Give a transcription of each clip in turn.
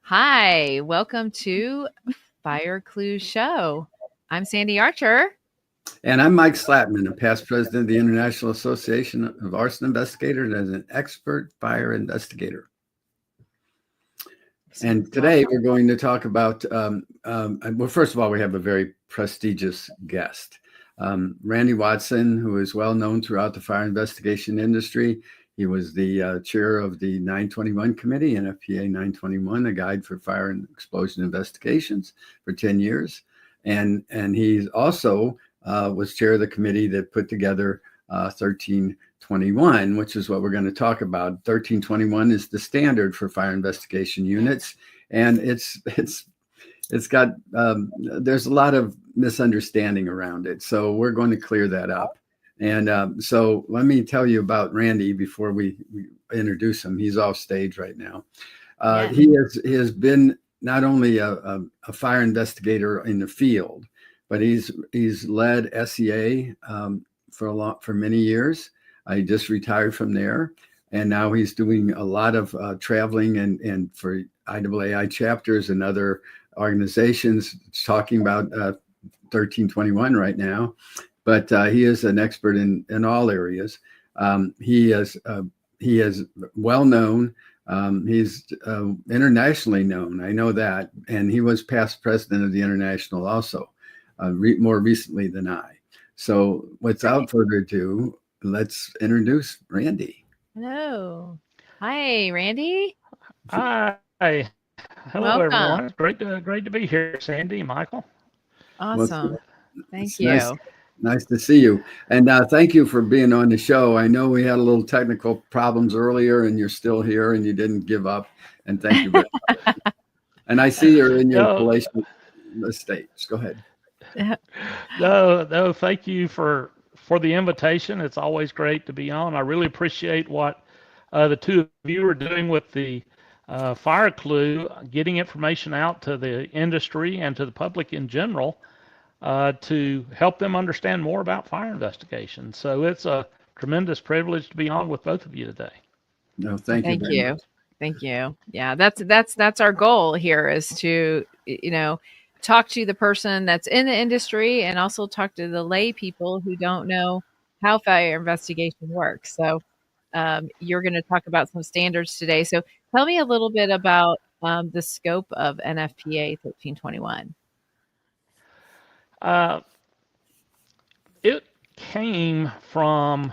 Hi, welcome to Fire Clue Show. I'm Sandy Archer. And I'm Mike Slatman, a past president of the International Association of Arson Investigators as an expert fire investigator. And today we're going to talk about, well, first of all, we have a very prestigious guest. Randy Watson, who is well known throughout the fire investigation industry. He was the chair of the 921 committee, NFPA 921, a guide for fire and explosion investigations for 10 years. And he's also was chair of the committee that put together 1321, which is what we're going to talk about. 1321 is the standard for fire investigation units, and it's got there's a lot of misunderstanding around it. So we're going to clear that up. And so let me tell you about Randy before we introduce him. He's off stage right now. He has been not only a fire investigator in the field, but he's led SEA for many years. He just retired from there, and now he's doing a lot of traveling and for IAAI chapters and other organizations talking about 1321 right now. But he is an expert in all areas. He is well known. He's internationally known. I know that, and he was past president of the International also, more recently than I. So without further ado, let's introduce Randy. Hello. Hi, Randy. Hi. Hello, Welcome. everyone. Great to be here, Sandy, Michael. Awesome. Thank you. Nice to see you. And thank you for being on the show. I know we had a little technical problems earlier, and you're still here, and you didn't give up. And thank you very much. And I see you're in your palatial estates. Go ahead. No, thank you for the invitation. It's always great to be on. I really appreciate what the two of you are doing with the Fire Clue, getting information out to the industry and to the public in general to help them understand more about fire investigation. So it's a tremendous privilege to be on with both of you today. No, thank you. Thank you. Yeah, that's our goal here, is to talk to the person that's in the industry and also talk to the lay people who don't know how fire investigation works. So you're going to talk about some standards today. So tell me a little bit about the scope of NFPA 1321. It came from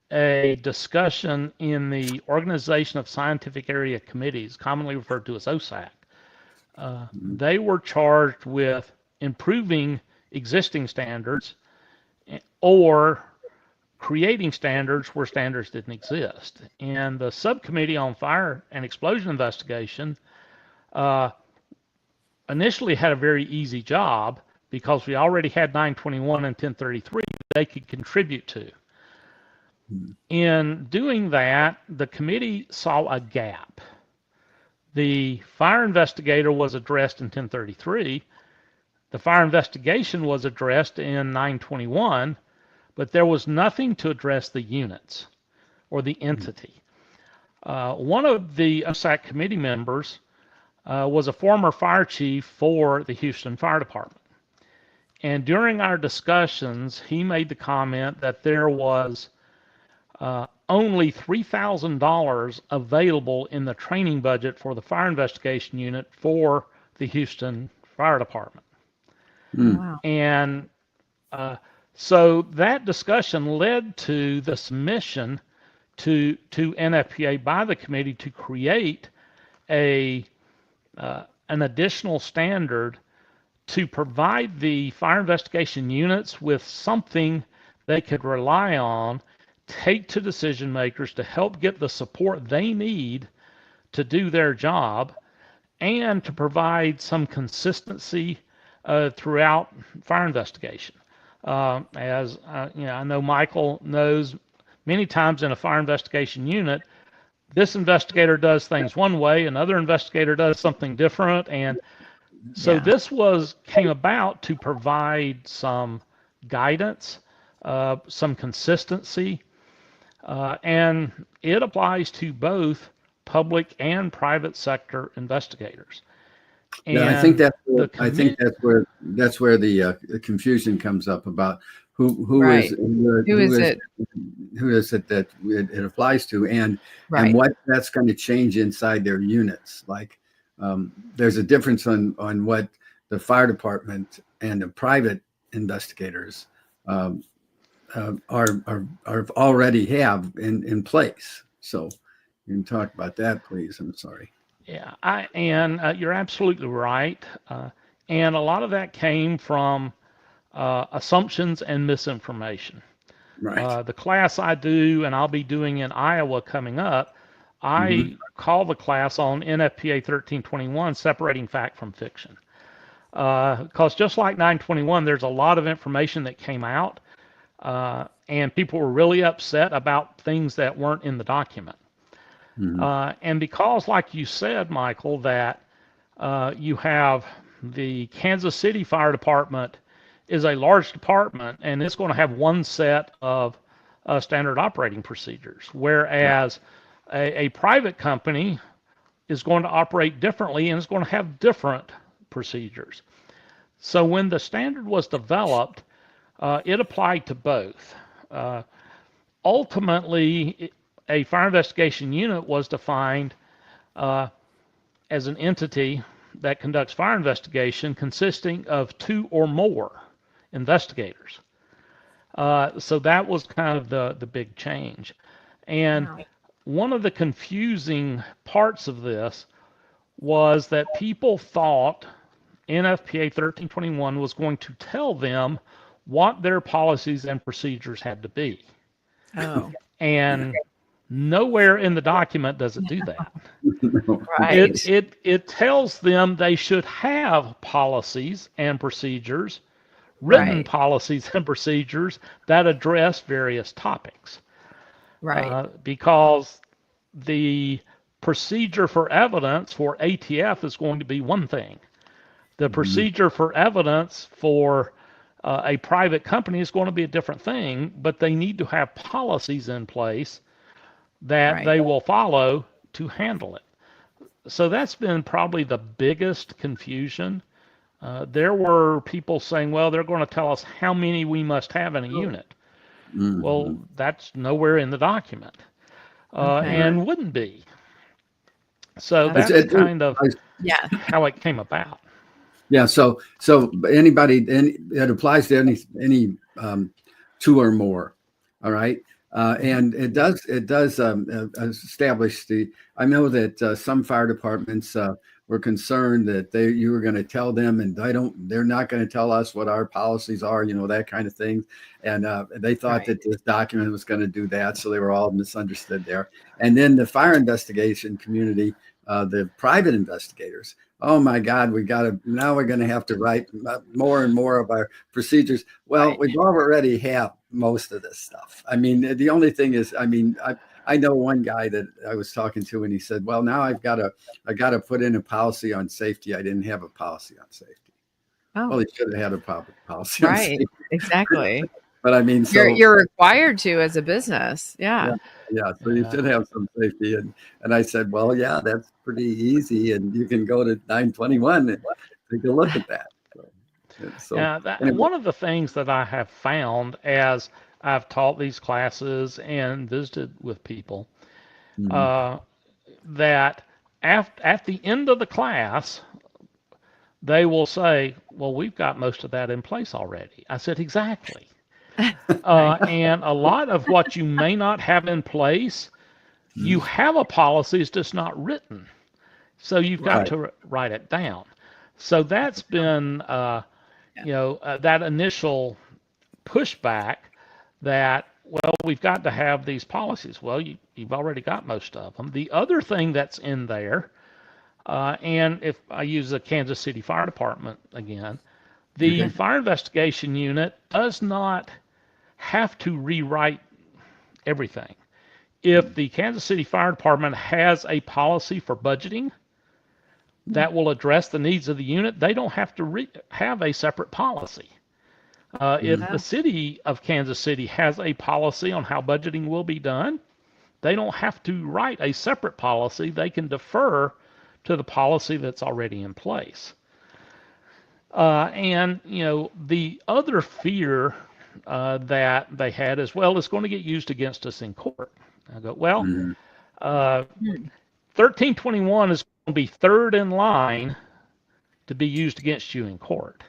a discussion in the Organization of Scientific Area Committees, commonly referred to as OSAC. They were charged with improving existing standards or creating standards where standards didn't exist. And the Subcommittee on Fire and Explosion Investigation initially had a very easy job because we already had 921 and 1033 they could contribute to. In doing that, the committee saw a gap. The fire investigator was addressed in 1033. The fire investigation was addressed in 921, but there was nothing to address the units or the entity. One of the OSAC committee members was a former fire chief for the Houston Fire Department. And during our discussions, he made the comment that there was only $3,000 available in the training budget for the fire investigation unit for the Houston Fire Department. Wow. And so that discussion led to the submission to NFPA by the committee to create an additional standard to provide the fire investigation units with something they could rely on, take to decision makers to help get the support they need to do their job, and to provide some consistency throughout fire investigation. As I know Michael knows, many times in a fire investigation unit, this investigator does things one way, another investigator does something different, and so this came about to provide some guidance, some consistency, and it applies to both public and private sector investigators. Yeah, And the I think commit, that's where the confusion comes up about Right. Who who is is it? who is it that it applies to, and Right. what that's going to change inside their units. Like there's a difference on what the fire department and the private investigators um, are already have in place. So you can talk about that, please. I'm sorry. yeah, and you're absolutely right. And a lot of that came from assumptions and misinformation. Right. The class I do, and I'll be doing in Iowa coming up, Hmm. I call the class on NFPA 1321, separating fact from fiction. Because just like 921, there's a lot of information that came out, and people were really upset about things that weren't in the document. Hmm. And because, like you said, Michael, that you have the Kansas City Fire Department is a large department, and it's going to have one set of standard operating procedures, Right. whereas a private company is going to operate differently and is going to have different procedures. So when the standard was developed, it applied to both. Uh, Ultimately, a fire investigation unit was defined uh, as an entity that conducts fire investigation consisting of two or more investigators. So that was kind of the big change. And Yeah. one of the confusing parts of this was that people thought NFPA 1321 was going to tell them what their policies and procedures had to be. Oh, And nowhere in the document does it do that. No, it right. does. It tells them they should have policies and procedures, written Right. policies and procedures that address various topics. Right. Because the procedure for evidence for ATF is going to be one thing. The Mhm. procedure for evidence for a private company is going to be a different thing, but they need to have policies in place that Right. they will follow to handle it. So that's been probably the biggest confusion. There were people saying, well, they're going to tell us how many we must have in a unit. Well, Mhm. that's nowhere in the document Okay. Right. and wouldn't be. So That's that's kind of I, yeah. how it came about. yeah. So anybody, it applies to any two or more. All right. Hmm. And it does establish the. I know that some fire departments were concerned that you were going to tell them, and they're not going to tell us what our policies are, that kind of thing. And they thought Right. that this document was going to do that, so they were all misunderstood there. And then the fire investigation community, the private investigators. Oh my God, we're going to have to write more and more of our procedures. Well, Right. we've already have most of this stuff. I mean, the only thing is, I know one guy that I was talking to, and he said, "Well, now I got to put in a policy on safety. I didn't have a policy on safety. Well, Oh, he should have had a policy on right. safety." Exactly. But I mean, You're required to as a business. yeah, Yeah. yeah. So you Yeah. should have some safety, and I said, "Well, yeah, that's pretty easy, and you can go to 921 and take a look at that." So anyway. One of the things that I have found as I've taught these classes and visited with people, Mhm. uh, that at the end of the class, they will say, well, we've got most of that in place already. I said, exactly. Right. And a lot of what you may not have in place, you have a policy, it's just not written. So you've got Right. to write it down. So that's been, Yeah. that initial pushback that, well, we've got to have these policies. Well, you've already got most of them. The other thing that's in there, and if I use the Kansas City Fire Department again, the Okay. fire investigation unit does not have to rewrite everything. If the Kansas City Fire Department has a policy for budgeting Yeah. that will address the needs of the unit, they don't have to have a separate policy. If the Oh, city of Kansas City has a policy on how budgeting will be done, they don't have to write a separate policy. They can defer to the policy that's already in place. And the other fear that they had is, well, it's going to get used against us in court. I go, well, Mm-hmm. 1321 is going to be third in line to be used against you in court.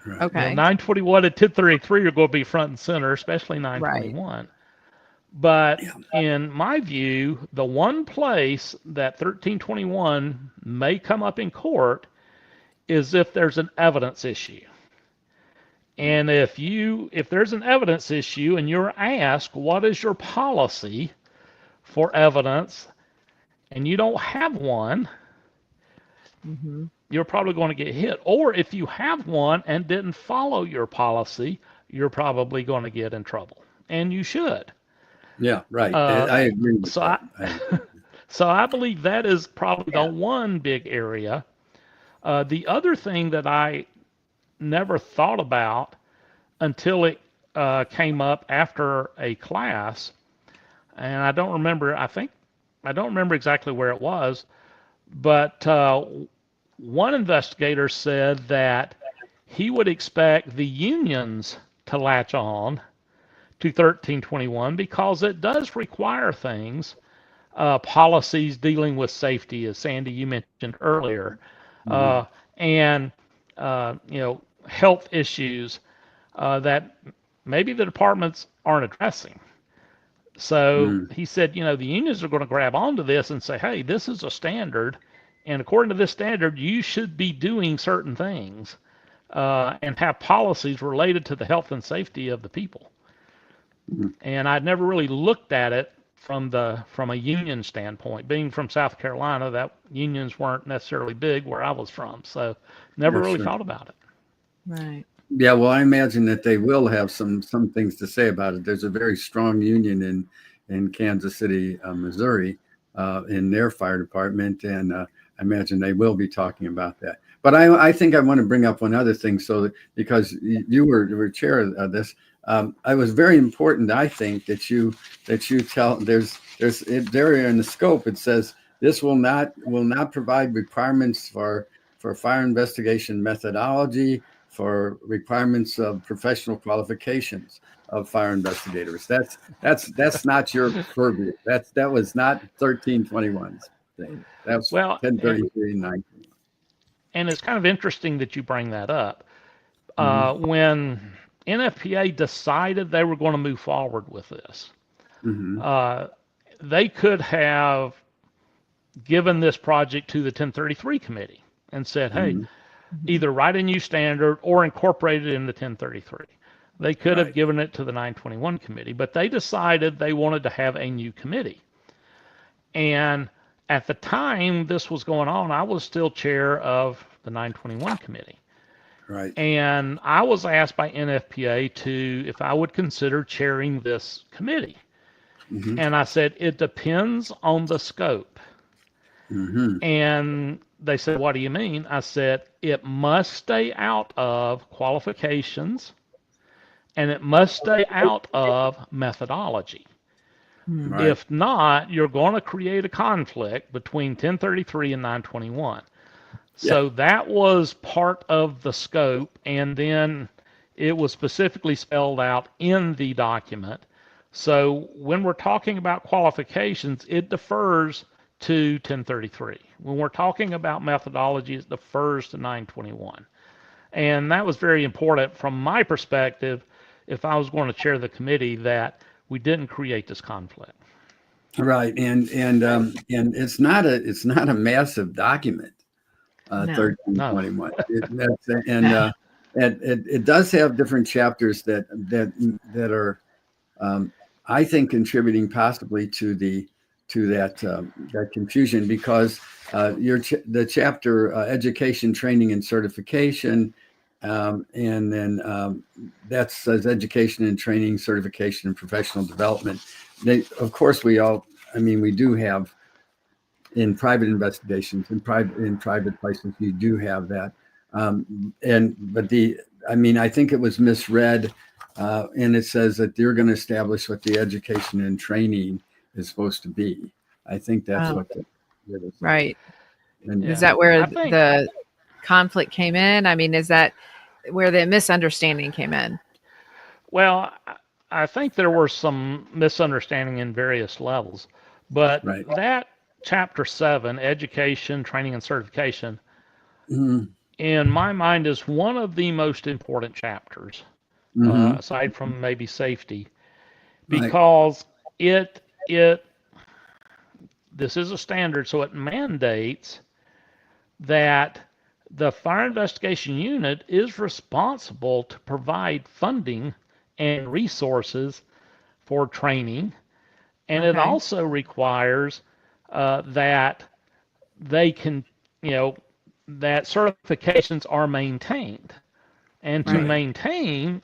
Right. Okay. 921 and 1033 are going to be front and center, especially 921. Right. But in my view, the one place that 1321 may come up in court is if there's an evidence issue. And if there's an evidence issue and you're asked, what is your policy for evidence, and you don't have one, you're probably going to get hit. Or if you have one and didn't follow your policy, you're probably going to get in trouble. And you should. Yeah, right. I agree with that. So I believe that is probably the one big area. The other thing that I never thought about until it came up after a class, and I don't remember exactly where it was, but one investigator said that he would expect the unions to latch on to 1321 because it does require things, policies dealing with safety, as Sandy, you mentioned earlier, and health issues that maybe the departments aren't addressing. So he said, the unions are going to grab onto this and say, hey, this is a standard, and according to this standard, you should be doing certain things and have policies related to the health and safety of the people. And I'd never really looked at it from a union standpoint. Being from South Carolina, that unions weren't necessarily big where I was from, so never really thought about it. Right. Yeah, well, I imagine that they will have some things to say about it. There's a very strong union in Kansas City, Missouri, in their fire department, and I imagine they will be talking about that. But I think I want to bring up one other thing, because you were chair of this. It was very important, I think, that you tell there's there in the scope. It says this will not provide requirements for fire investigation methodology, for requirements of professional qualifications of fire investigators. That's not your purview. That was not 1321's thing. That's 1033 and 921. And it's kind of interesting that you bring that up. When NFPA decided they were going to move forward with this, they could have given this project to the 1033 committee and said, hey, either write a new standard or incorporate it in the 1033. They could have given it to the 921 committee, but they decided they wanted to have a new committee. And at the time this was going on, I was still chair of the 921 committee. Right. And I was asked by NFPA if I would consider chairing this committee. And I said, it depends on the scope. And they said, what do you mean? I said, it must stay out of qualifications and it must stay out of methodology. If not, you're going to create a conflict between 1033 and 921. So that was part of the scope, and then it was specifically spelled out in the document. So when we're talking about qualifications, it defers to 1033. When we're talking about methodology, it defers to 921. And that was very important from my perspective, if I was going to chair the committee, that we didn't create this conflict. Right, and it's not a massive document. 1321. It does have different chapters that are, I think, contributing possibly to that confusion, because the chapter education, training, and certification, and then that says education and training, certification, and professional development. Of course, we do have. In private investigations, in private places, you do have that, I think it was misread, and it says that you're going to establish what the education and training is supposed to be. I think that's what it is. Right. And Is Yeah. that where I think, the conflict came in? I mean, is that where the misunderstanding came in? well, I think there were some misunderstanding in various levels, but right. that chapter 7, education, training, and certification, Mm-hmm. in my mind, is one of the most important chapters, Mm-hmm. aside from maybe safety, Right. because it this is a standard, so it mandates that the fire investigation unit is responsible to provide funding and resources for training, and it Okay. also requires that they can, you know, that certifications are maintained. And to Right. Right. maintain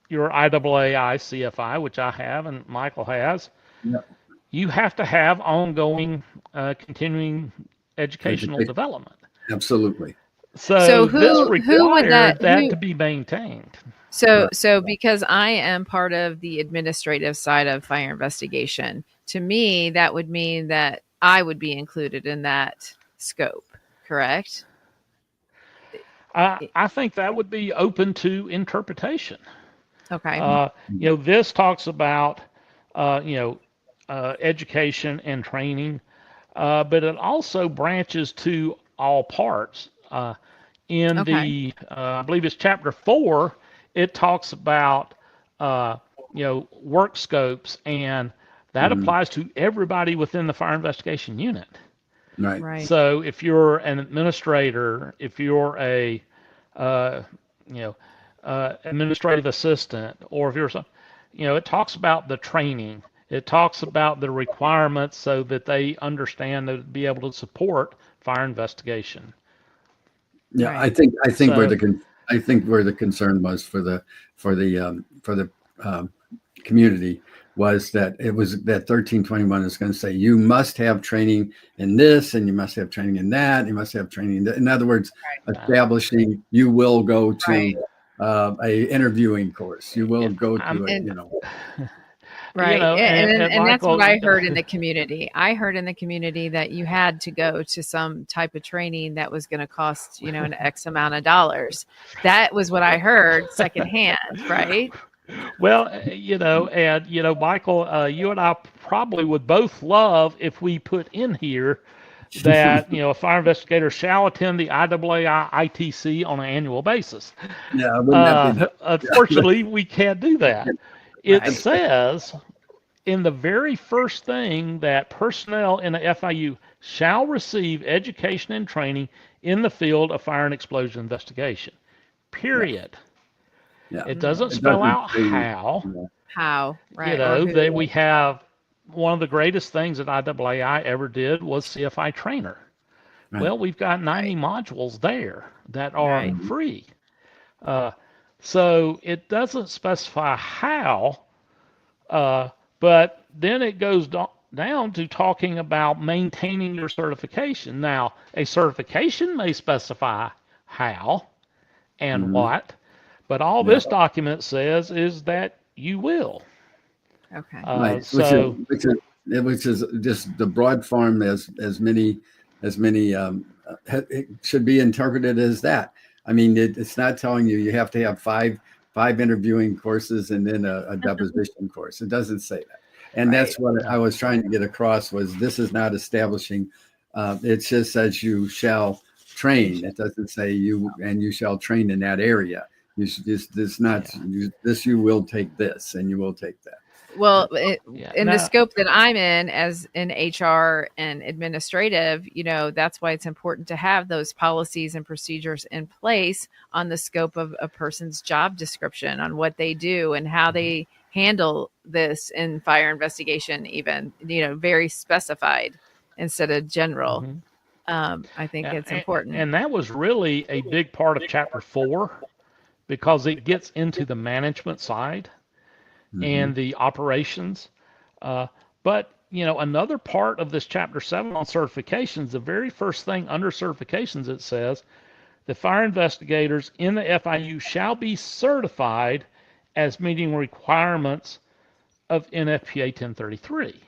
your IAAI CFI, which I have and Michael has, Yep. you have to have ongoing continuing educational Education. development. Absolutely. So So this who would that required that who to be maintained. Right. so because I am part of the administrative side of fire investigation, to me that would mean that I would be included in that scope, correct? I think that would be open to interpretation. Okay. This talks about, uh, you know, education and training, but it also branches to all parts. In Okay. the, I believe it's chapter 4, it talks about, uh, work scopes, and that Mm-hmm. applies to everybody within the fire investigation unit. Right. Right. So if you're an administrator, if you're a, uh, you know, administrative assistant, or if you're some, it talks about the training. It talks about the requirements so that they understand to be able to support fire investigation. Yeah, Right. I think So, I think where the concern was for the um, community was that it was that 1321 is going to say you must have training in this and you must have training in that. You must have training in that. In other words, uh, establishing you will go Right. to a interviewing course. You will go I'm, to it. And You know. right. And that's what Michael, I heard in the community. I heard in the community that you had to go to some type of training that was going to cost, an X amount of dollars. That was what I heard secondhand, right? well, Michael, you and I probably would both love if we put in here that a fire investigator shall attend the IAAI ITC on an annual basis. Yeah, wouldn't that be nice? Yeah. Unfortunately, we can't do that. It Right. says in the very first thing that personnel in the FIU shall receive education and training in the field of fire and explosion investigation. Yeah. Period. Yeah. It doesn't It spell doesn't out say, how. How, right, or That who. we have one of the greatest things that IAAI ever did was CFI Trainer. right. Well, we've got Right. 90 modules there that are Right. Mhm. free. Uh, so it doesn't specify how, uh, but then it goes down to talking about maintaining your certification. Now, a certification may specify how and Mhm. what, but all Yeah. this document says is that you will. Okay. Uh, Right, so, which is just the broad form as many it should be interpreted as that. I mean, it's not telling you have to have five interviewing courses and then a deposition course. It doesn't say that, and Right. that's what I no. was trying to get across was this is not establishing. It just says you shall train. It doesn't say you shall train in that area. You should just this not Yeah, this you will take this and you will take that. Well, yeah. in the No, scope that I'm in, as in HR and administrative, that's why it's important to have those policies and procedures in place on the scope of a person's job description, on what they do and how mhm, they handle this in fire investigation, even, very specified instead of general. mhm. I think Yeah, it's important. and that was really a big part of chapter 4 because it gets into the management side Mm-hmm. and the operations. Uh, but another part of this chapter 7 on certifications, the very first thing under certifications, it says the fire investigators in the FIU shall be certified as meeting requirements of NFPA 1033.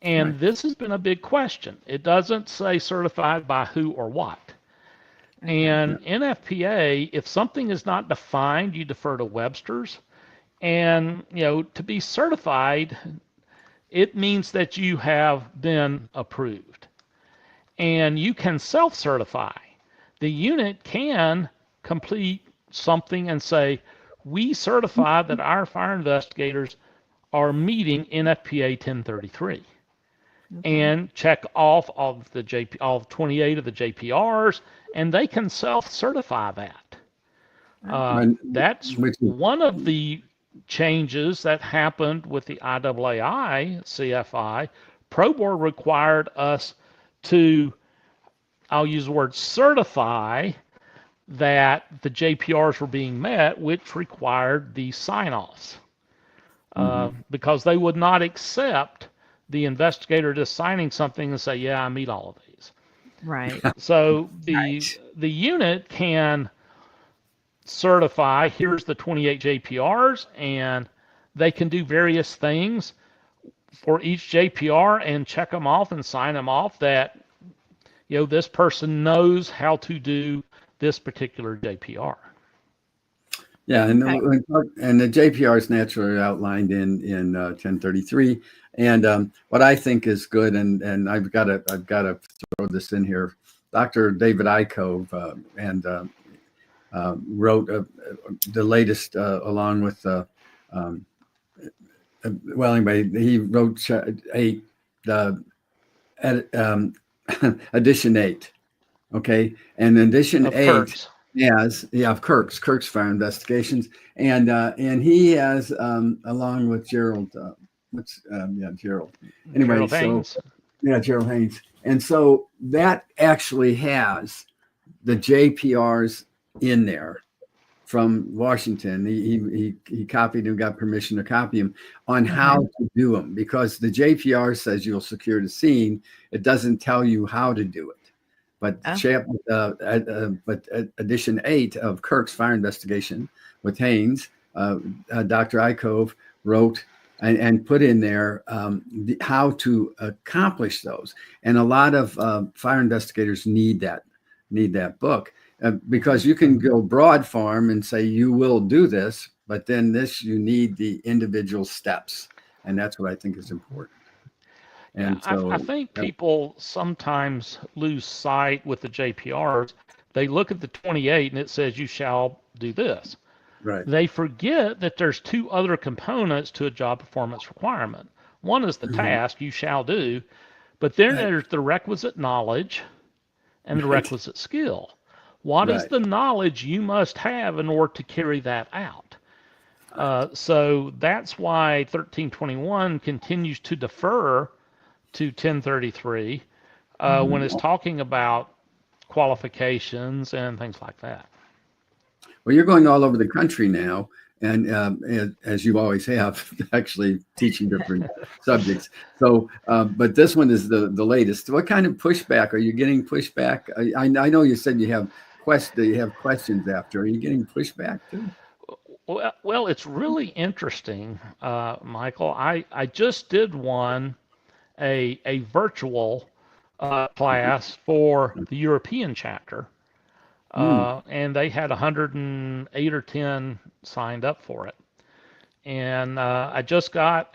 And Right. this has been a big question. It doesn't say certified by who or what. Okay. And NFPA, if something is not defined, you defer to Webster's. And, to be certified, it means that you have been approved. And you can self-certify. The unit can complete something and say, we certify that our fire investigators are meeting NFPA 1033, Okay. and check off all 28 of the JPRs, and they can self-certify that. Okay. And That's which is, one of the changes that happened with the IAAI CFI. Pro Board required us to, I'll use the word certify, that the JPRs were being met, which required the sign-offs, mhm. because they would not accept the investigator just signing something and say, yeah, I meet all of these. Right. So the Right. the unit can certify, here's the 28 JPRs, and they can do various things for each JPR and check them off and sign them off that, this person knows how to do this particular JPR. Yeah, Okay. and the JPR is naturally outlined in 1033. And what I think is good, and I've got to throw this in here. Dr. David Icove wrote the latest along with um, well, anyway, he wrote the edition 8. Okay, and edition Of 8 Kirk's. has, of Kirk's Fire Investigations, and he has along with Gerald, Gerald. Anyway, Gerald so Haynes. Gerald Haynes, and so that actually has the JPRs in there from Washington. He copied and got permission to copy him on how to do them, because the JPR says you'll secure the scene. It doesn't tell you how to do it. But edition 8 of Kirk's Fire Investigation with Haynes, Dr. Icove wrote and put in there how to accomplish those. And a lot of fire investigators need that book. Because you can go broad form and say you will do this, but then you need the individual steps, and that's what I think is important. Yeah, And I so, think people sometimes lose sight with the JPRs. They look at the 28 and it says you shall do this. right. They forget that there's two other components to a job performance requirement. One is the Mhm. task you shall do, but then Right. there's the requisite knowledge and the Right. requisite skill. What is Right. the knowledge you must have in order to carry that out? So that's why 1321 continues to defer to 1033 when it's Mhm. talking about qualifications and things like that. Well, you're going all over the country now, and as you always have, actually teaching different subjects. So, but this one is the latest. What kind of pushback are you getting? Pushback? I know you said you have questions after. Are you getting pushback too? Well, it's really interesting, Michael. I just did a virtual class for the European chapter, Mm. and they had 108 or 10 signed up for it. And I just got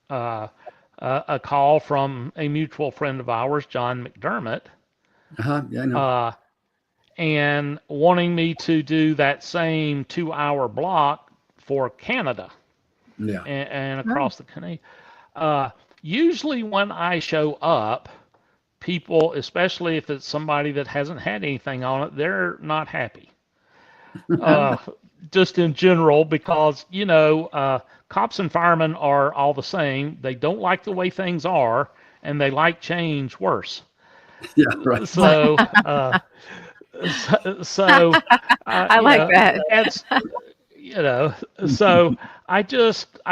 uh, a call from a mutual friend of ours, John McDermott, Uh-huh. Yeah, I know. uh, and wanting me to do that same 2 hour block for Canada Yeah. and Oh, across the Canadian. Uh, Usually, when I show up, people, especially if it's somebody that hasn't had anything on it, they're not happy. oh, Uh, just in general, because cops and firemen are all the same. They don't like the way things are, and they like change worse. Yeah. Right. right. So, so, I like that. that's you know. So I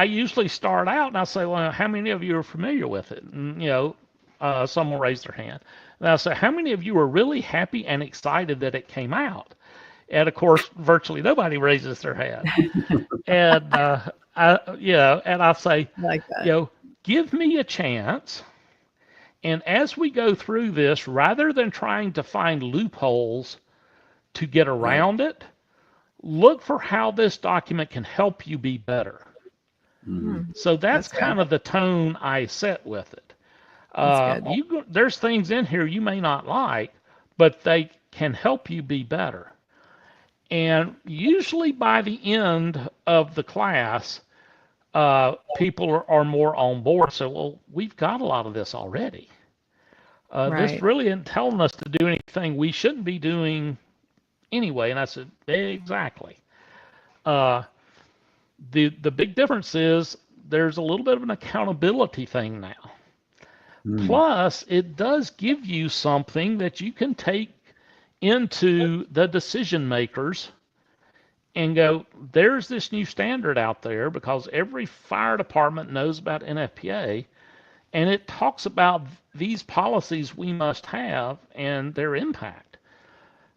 usually start out and I say, well, how many of you are familiar with it? And some will raise their hand. And I say, how many of you are really happy and excited that it came out? And of course, virtually nobody raises their hand. And and I say, I like you that. know, give me a chance. And as we go through this, rather than trying to find loopholes to get Right. around it, look for how this document can help you be better. Mm-hmm. So that's That's good. kind of the tone I set with it. That's good. There's things in here you may not like, but they can help you be better. And usually by the end of the class, people are more on board. So, well, we've got a lot of this already. This Right. really isn't telling us to do anything we shouldn't be doing anyway. And I said, exactly. Uh, the big difference is there's a little bit of an accountability thing now. Mm. Plus, it does give you something that you can take into the decision makers and go, there's this new standard out there because every fire department knows about NFPA, and it talks about these policies we must have and their impact.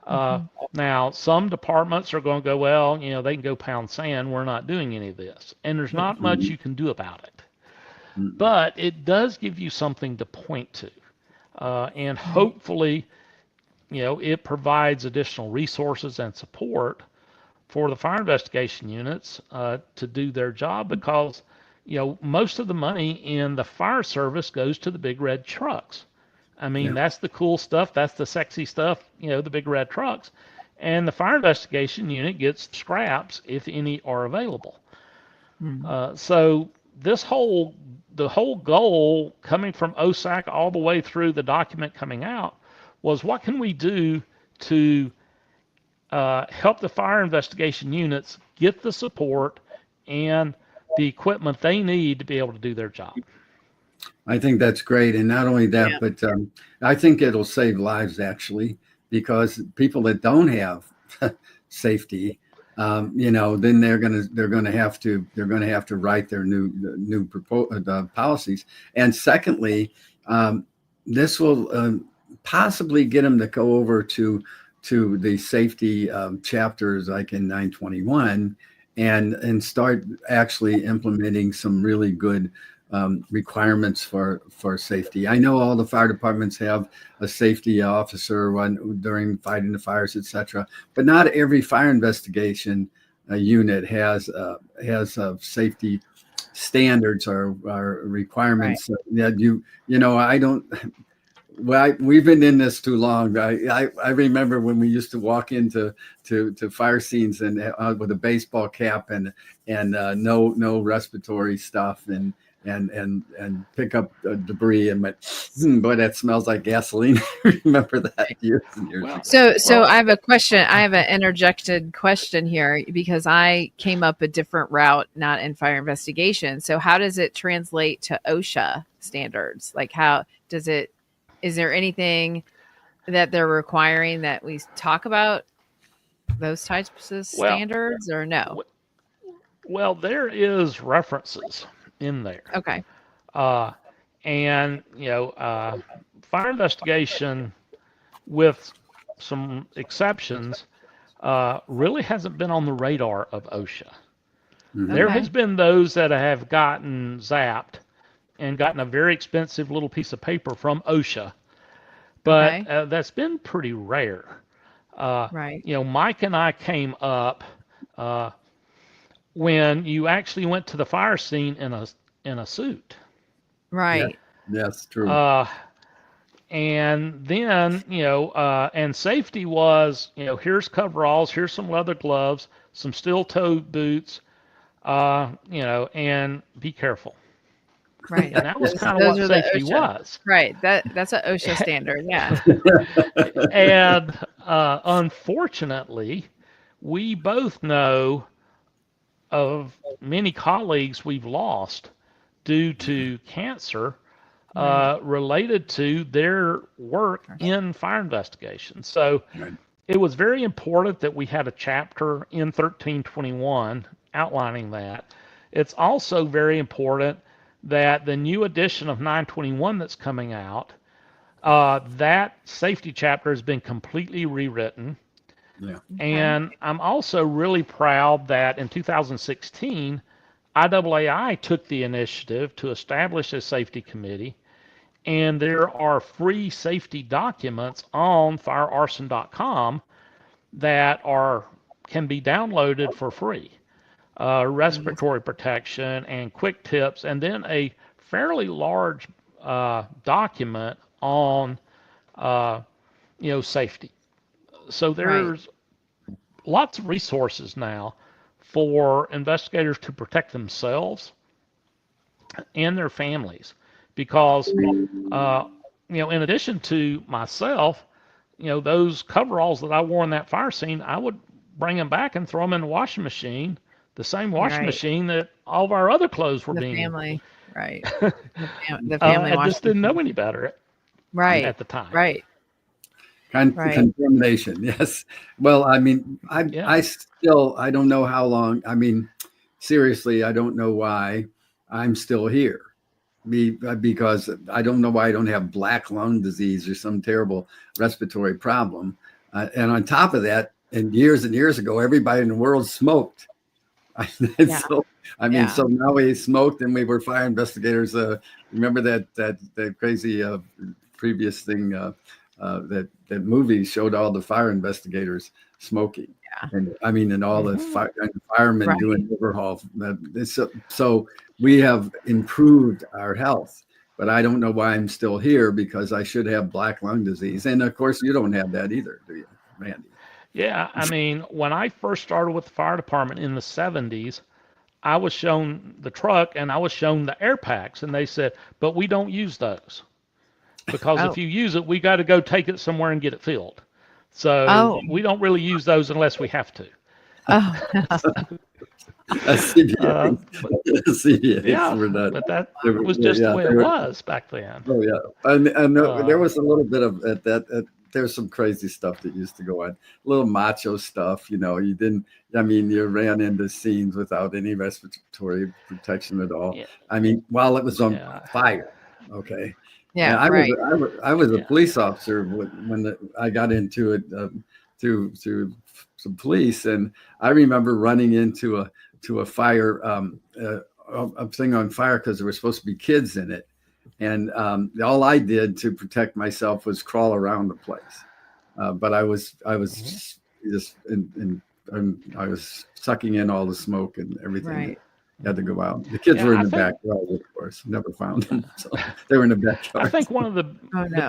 Mm-hmm. Now, some departments are going to go, well, they can go pound sand. We're not doing any of this. And there's not much Mm-hmm. you can do about it. Mm-hmm. But it does give you something to point to. And hopefully, it provides additional resources and support for the fire investigation units to do their job because, most of the money in the fire service goes to the big red trucks. I mean, Yeah. that's the cool stuff. That's the sexy stuff, the big red trucks. And the fire investigation unit gets scraps if any are available. So the whole goal coming from OSAC all the way through the document coming out was what can we do to help the fire investigation units get the support and the equipment they need to be able to do their job. I think that's great. And not only that, Yeah. but I think it'll save lives actually, because people that don't have safety, then they're gonna have to write their new policies. And secondly, this will possibly get them to go over to the safety chapters like in 921 and start actually implementing some really good requirements for safety. I know all the fire departments have a safety officer during fighting the fires, etc. But not every fire investigation unit has safety standards or requirements that I don't. Well, we've been in this too long. I remember when we used to walk into to fire scenes and with a baseball cap and no respiratory stuff and pick up debris and went, boy, that smells like gasoline. I remember that years and years ago. So I have a question. I have an interjected question here because I came up a different route, not in fire investigation. So how does it translate to OSHA standards? Like how does it? Is there anything that they're requiring that we talk about those types of standards or no? Well, there is references in there. Okay. And, fire investigation, with some exceptions, really hasn't been on the radar of OSHA. Mm-hmm. There has been those that have gotten zapped and gotten a very expensive little piece of paper from OSHA, but that's been pretty rare. Right. Mike and I came up when you actually went to the fire scene in a suit. Right. Yeah, that's true. And then, and safety was, here's coveralls, here's some leather gloves, some steel-toed boots, and be careful. Right. And that was kind of what safety was. Right. That's an OSHA standard. Yeah. And unfortunately, we both know of many colleagues we've lost due to cancer related to their work in fire investigation. So it was very important that we had a chapter in 1321 outlining that. It's also very important that the new edition of 921 that's coming out, that safety chapter has been completely rewritten. Yeah. And I'm also really proud that in 2016, IAAI took the initiative to establish a safety committee, and there are free safety documents on firearson.com that can be downloaded for free. Respiratory protection and quick tips, and then a fairly large document on safety. So there's lots of resources now for investigators to protect themselves and their families, because in addition to myself, those coveralls that I wore in that fire scene, I would bring them back and throw them in the washing machine, the same washing machine that all of our other clothes were being. Family, right? The family. I just didn't know any better, at the time. Right. Contamination, yes. Well, I mean, I don't know how long. I mean, seriously, I don't know why I'm still here. Because I don't know why I don't have black lung disease or some terrible respiratory problem. And on top of that, and years ago, everybody in the world smoked. So now we smoked and we were fire investigators. Remember that crazy previous thing that movie showed all the fire investigators smoking. And I mean, and all the firemen doing overhaul. So we have improved our health, but I don't know why I'm still here, because I should have black lung disease. And of course, you don't have that either, do you, Randy? Yeah, I mean, when I first started with the fire department in the 70s, I was shown the truck and I was shown the air packs, and they said, but we don't use those, because if you use it, we got to go take it somewhere and get it filled. So we don't really use those unless we have to. CBA, but that was just the way it was back then. Oh yeah, and there was a little bit of that. There's some crazy stuff that used to go on, a little macho stuff. You you ran into scenes without any respiratory protection at all. Yeah. I mean, while it was on fire. Okay. Yeah, I was a police officer when I got into it through some police, and I remember running into a fire, a thing on fire, because there were supposed to be kids in it, and all I did to protect myself was crawl around the place, but I was just I was sucking in all the smoke and everything. Right. Had to go out. The kids were in the backyard, of course. Never found them. So they were in the backyard. I think one of the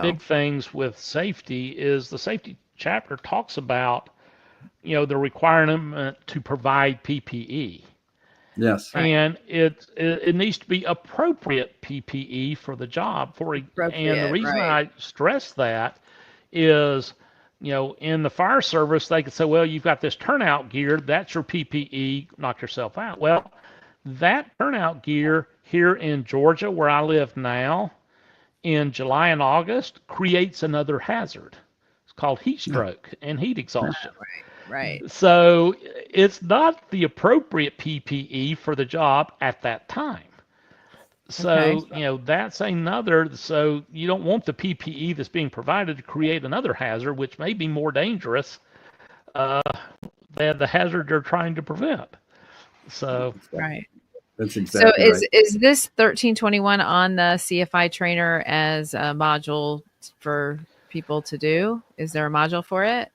big things with safety is the safety chapter talks about, the requirement to provide PPE. Yes. And it needs to be appropriate PPE for the job. And the reason I stress that is, in the fire service, they could say, well, you've got this turnout gear. That's your PPE. Knock yourself out. Well, that turnout gear here in Georgia, where I live now, in July and August, creates another hazard. It's called heat stroke and heat exhaustion. Right. So it's not the appropriate PPE for the job at that time. So, that's another. So you don't want the PPE that's being provided to create another hazard, which may be more dangerous than the hazard you're trying to prevent. So that's exactly so is this 1321 on the CFI trainer as a module for people to do? Is there a module for it?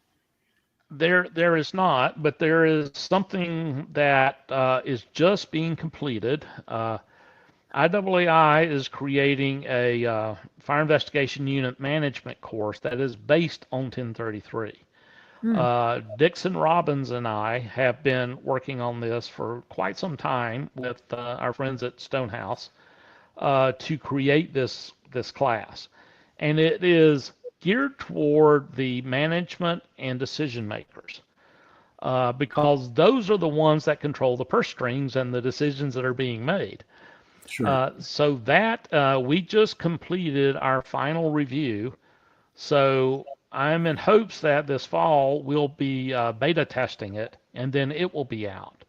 There is not, but there is something that is just being completed. IAAI is creating a fire investigation unit management course that is based on 1033. Dixon Robbins and I have been working on this for quite some time with our friends at Stonehouse to create this class. And it is geared toward the management and decision makers, because those are the ones that control the purse strings and the decisions that are being made. Sure. So that we just completed our final review. So I'm in hopes that this fall we'll be beta testing it, and then it will be out.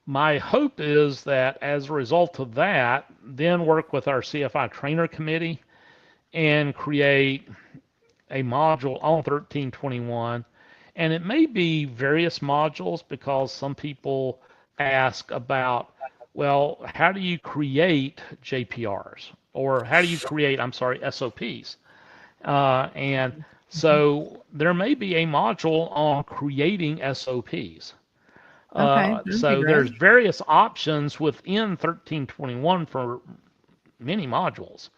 My hope is that as a result of that, then work with our CFI trainer committee and create a module on 1321. And it may be various modules, because some people ask about Well, how do you create JPRs, or how do you create, I'm sorry, SOPs? And so there may be a module on creating SOPs. Okay, that'd be So great. there's various options within 1321 for many modules.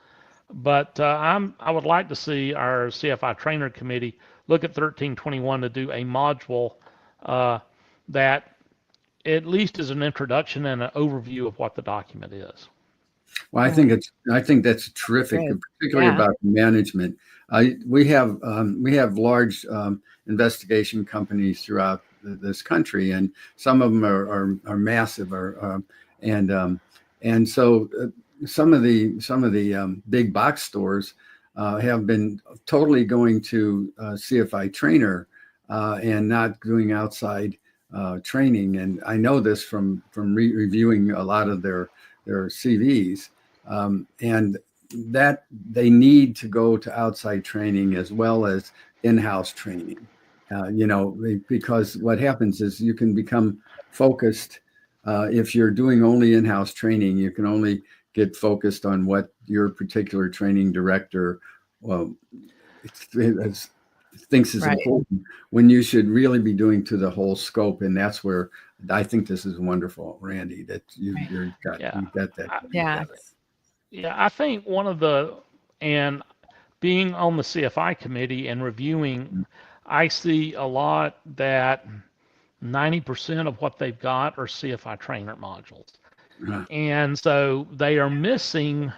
But I would like to see our CFI trainer committee look at 1321 to do a module that at least is an introduction and an overview of what the document is. Well, Right. I think that's terrific, Good. particularly Yeah. about management. We have large investigation companies throughout this country, and some of them are massive, and and so some of the big box stores have been totally going to CFI trainer and not doing outside training. And I know this from reviewing a lot of their CVs, and that they need to go to outside training as well as in-house training. Because what happens is you can become focused. If you're doing only in-house training, you can only get focused on what your particular training director well, thinks is Right. important, when you should really be doing to the whole scope. And that's where I think this is wonderful, Randy, that Right. Yeah, you've got that. I, Yeah. yeah. I think one of the and being on the CFI committee and reviewing, I see a lot that 90% of what they've got are CFI trainer modules. Uh, And so they are missing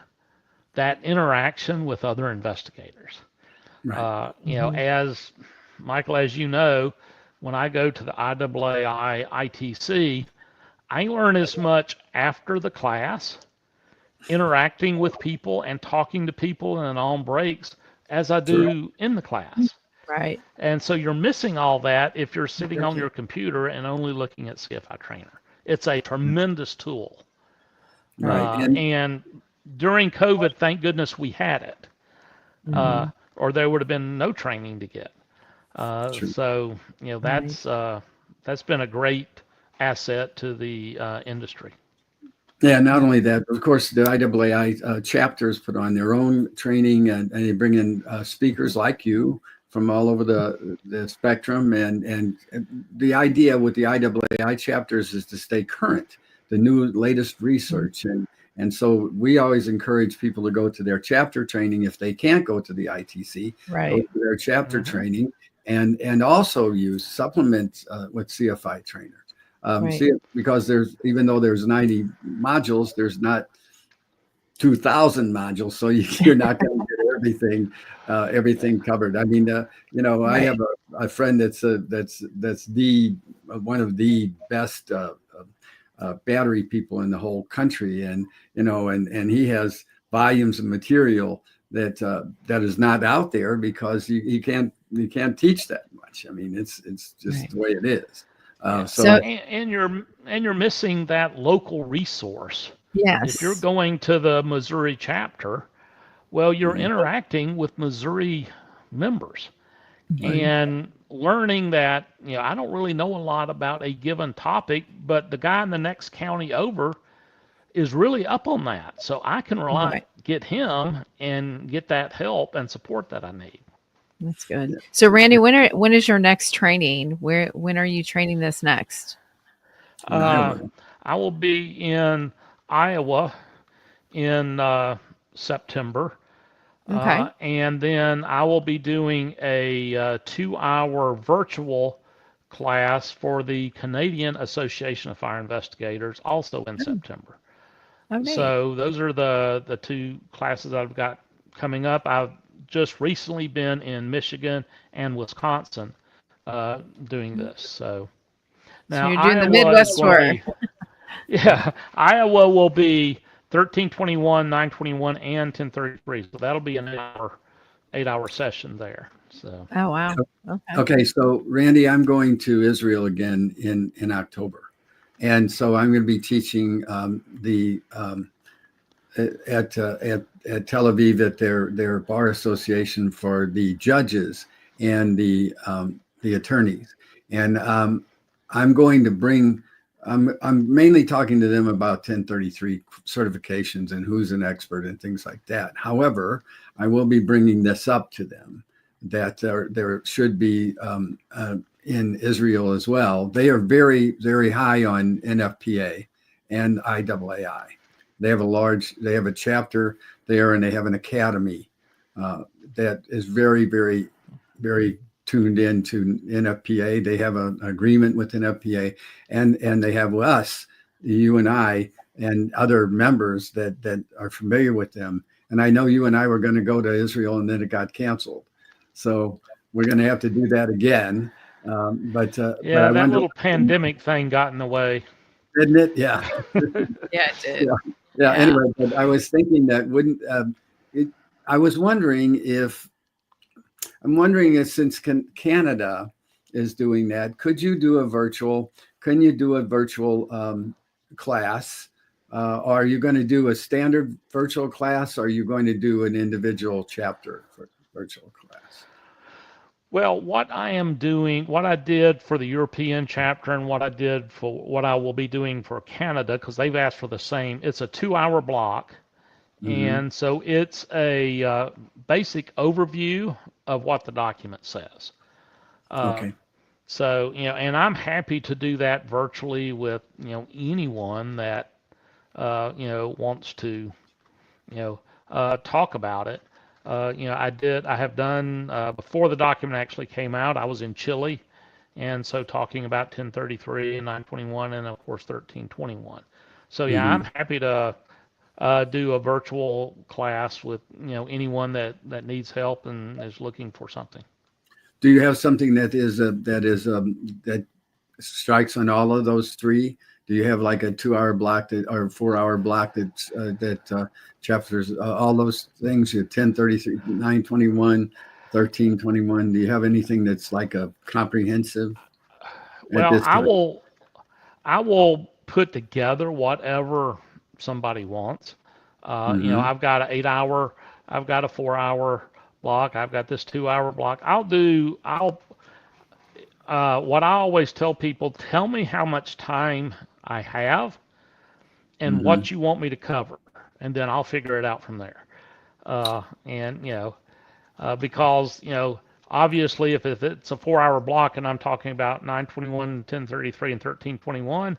that interaction with other investigators. right. As Michael, as you know, when I go to the IAAI ITC, I learn as much after the class, interacting with people and talking to people and on breaks as I Sure. do in the class. Right. And so you're missing all that if you're sitting on Okay. your computer and only looking at CFI Trainer. It's a tremendous tool. Right. Right. And during COVID, thank goodness we had it, Hmm. or there would have been no training to get. True. So Right. that's been a great asset to the industry. Yeah, not Yeah. only that, but of course, the IAAI chapters put on their own training, and they bring in speakers like you from all over the spectrum. And the idea with the IAAI chapters is to stay current, the latest research. And so we always encourage people to go to their chapter training. If they can't go to the ITC, go Right. to their chapter Mm-hmm. training, and also use supplements with CFI trainer. Right. Because even though there's 90 modules, there's not 2,000 modules, so you're not going to get everything covered. I mean, I Right. have a friend that's the one of the best battery people in the whole country, and and he has volumes of material that is not out there because you can't teach that much. I mean, it's just Right. the way it is. Yeah, So and you're missing that local resource. If you're yes. going to the Missouri chapter, well, you're Mhm. interacting with Missouri members Right. Hmm. and learning that I don't really know a lot about a given topic, but the guy in the next county over is really up on that, so I can Right. get him and get that help and support that I need. That's good. Yeah. So Randy, when is your next training? When are you training this next? In Uh, Iowa. I will be in Iowa in September. Okay. And then I will be doing a 2 hour virtual class for the Canadian Association of Fire Investigators also in Oh, September. oh, neat. So those are the two classes I've got coming up. I've just recently been in Michigan and Wisconsin doing this. So So now you're doing the Iowa is Midwest going to tour. be, yeah, Iowa will be 1321, 921, and 1033. So that'll be an 8 hour session there. So Oh wow. Okay. Okay, so Randy, I'm going to Israel again in October, and so I'm going to be teaching at Tel Aviv at their bar association for the judges and the attorneys, and I'm going to bring I'm mainly talking to them about 1033 certifications and who's an expert and things like that. However, I will be bringing this up to them that there should be in Israel as well. They are very, very high on NFPA and IAAI. They have a chapter there, and they have an academy that is very, very, very tuned into NFPA. They have an agreement with NFPA, and they have us, you and I, and other members that are familiar with them. And I know you and I were going to go to Israel, and then it got canceled. So we're going to have to do that again. But Yeah, I that wonder, little pandemic thing got in the way. didn't it? Yeah. Yeah, it did. Yeah. Yeah. Anyway, but I was thinking that wouldn't I was wondering if since Canada is doing that, could you do a virtual? Can you do a virtual class? Are you going to do a standard virtual class? Or are you going to do an individual chapter for virtual class? Well, what I am doing, what I did for the European chapter and what I did for what I will be doing for Canada, because they've asked for the same, it's a 2-hour block. Mm-hmm. And so it's a basic overview of what the document says. Okay. So, and I'm happy to do that virtually with, anyone that, wants to, talk about it. I have done, before the document actually came out, I was in Chile. And so talking about 1033 and 921 and of course 1321. So yeah, Mm-hmm. I'm happy to do a virtual class with anyone that needs help and is looking for something. Do you have something that that strikes on all of those three? Do you have like a 2-hour block or 4-hour block that chapters all those things? You 1033, 921, 1321. Do you have anything that's like a comprehensive at Well, this time? I will put together whatever somebody wants. Mm-hmm. I've got an 8-hour, I've got a 4-hour block, I've got this 2-hour block. What I always tell people, tell me how much time I have and Mm-hmm. what you want me to cover, and then I'll figure it out from there. Because obviously if it's a 4-hour block and I'm talking about 921, 1033, and 1321,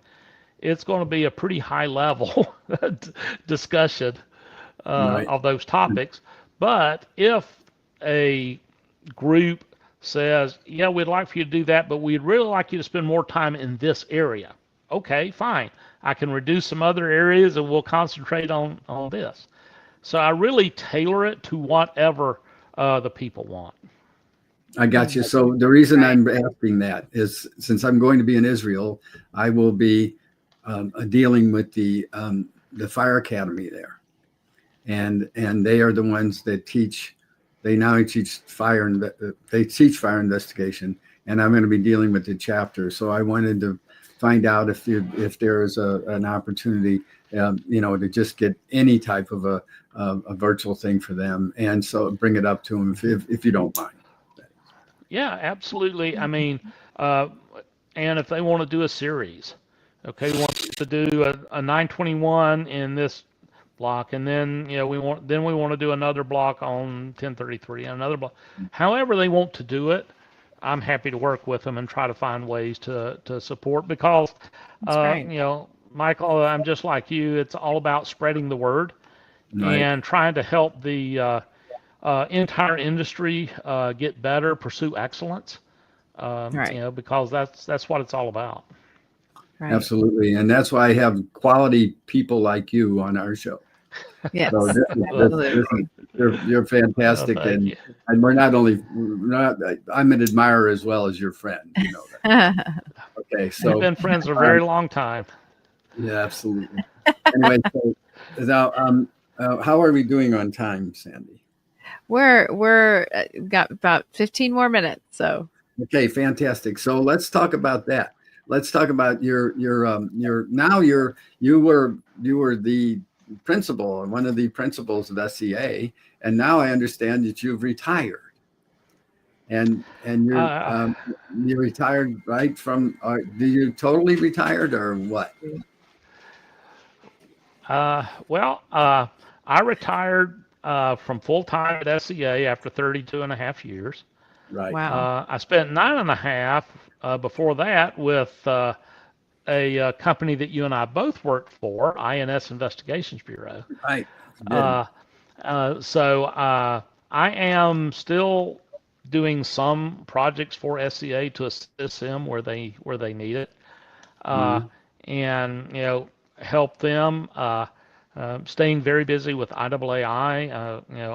it's going to be a pretty high level discussion Right. of those topics. But if a group says, yeah, we'd like for you to do that, but we'd really like you to spend more time in this area. Okay, fine. I can reduce some other areas and we'll concentrate on this. So I really tailor it to whatever the people want. I got you. So the reason I'm asking that is since I'm going to be in Israel, I will be dealing with the fire academy there, and they are the ones that teach. They now teach they teach fire investigation, and I'm going to be dealing with the chapter. So I wanted to find out if there is an opportunity, to just get any type of a virtual thing for them, and so bring it up to them if you don't mind. Yeah, absolutely. I mean, and if they want to do a series, okay, we want to do a 921 in this block, and then we want to do another block on 1033 and another block. However they want to do it, I'm happy to work with them and try to find ways to support because, Michael, I'm just like you. It's all about spreading the word Right. and trying to help the entire industry get better, pursue excellence. Right. Because that's what it's all about. Right. Absolutely, and that's why I have quality people like you on our show. Yes. So Absolutely. you're fantastic, Thank you. and we're not. I'm an admirer as well as your friend. You know that. Okay, so We've been friends for a very long time. yeah, absolutely. Anyway, so now, how are we doing on time, Sandy? We're got about 15 more minutes. So Okay, fantastic. So let's talk about that. Let's talk about you were the principal and one of the principals of SCA, and now I understand that you've retired. And Uh, you retired right from? Do you totally retired or what? well, I retired from full time at SEA after 32 and a half years. Right. Wow. I spent 9.5 before that with a company that you and I both worked for, INS Investigations Bureau. Right. Did. Uh, so I am still doing some projects for SEA to assist them where they need it, uh, Mm-hmm. and help them. Staying very busy with IAAI.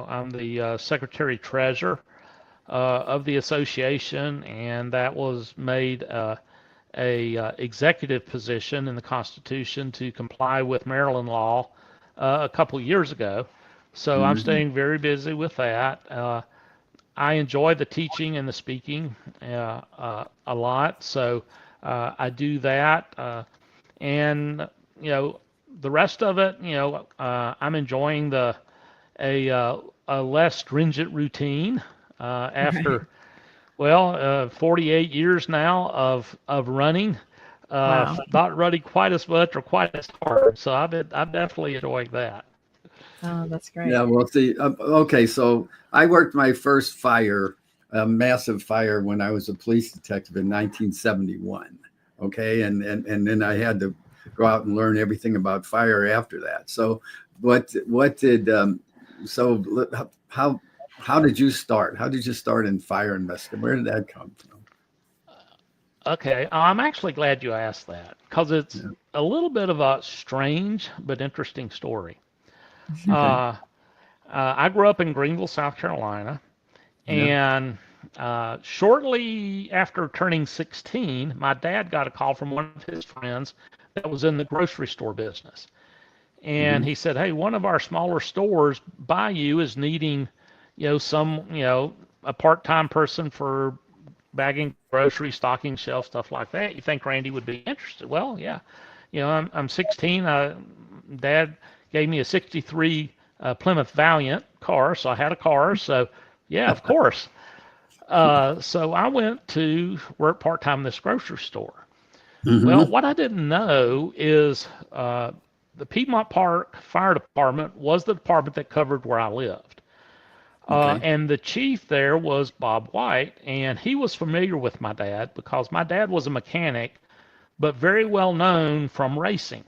I'm the secretary treasurer of the association, and that was made a executive position in the Constitution to comply with Maryland law a couple years ago. So I'm Mm-hmm. staying very busy with that. I enjoy the teaching and the speaking a lot, so I do that, and the rest of it, I'm enjoying a less stringent routine Right. after 48 years now of running. Wow. Not running quite as much or quite as hard, so I'm definitely enjoying that. Oh, that's Yeah. great. Well, see. Okay. So I worked my first fire, a massive fire, when I was a police detective in 1971. Okay, and then I had to go out and learn everything about fire after that. So, what did so how did you start? How did you start in fire investigation? Where did that come from? Okay, I'm actually glad you asked that because it's Yeah. a little bit of a strange but interesting story. Okay. Uh, I grew up in Greenville, South Carolina, Yeah. and shortly after turning 16, my dad got a call from one of his friends that was in the grocery store business. And Mm-hmm. he said, "Hey, one of our smaller stores by you is needing, a part-time person for bagging groceries, stocking shelves, stuff like that. You think Randy would be interested?" Well, yeah. I'm 16. Dad gave me a 63 Plymouth Valiant car, so I had a car. So, yeah, of course. So I went to work part-time in this grocery store. Well, Mm-hmm. what I didn't know is the Piedmont Park Fire Department was the department that covered where I lived. Okay. And the chief there was Bob White, and he was familiar with my dad because my dad was a mechanic, but very well known from racing,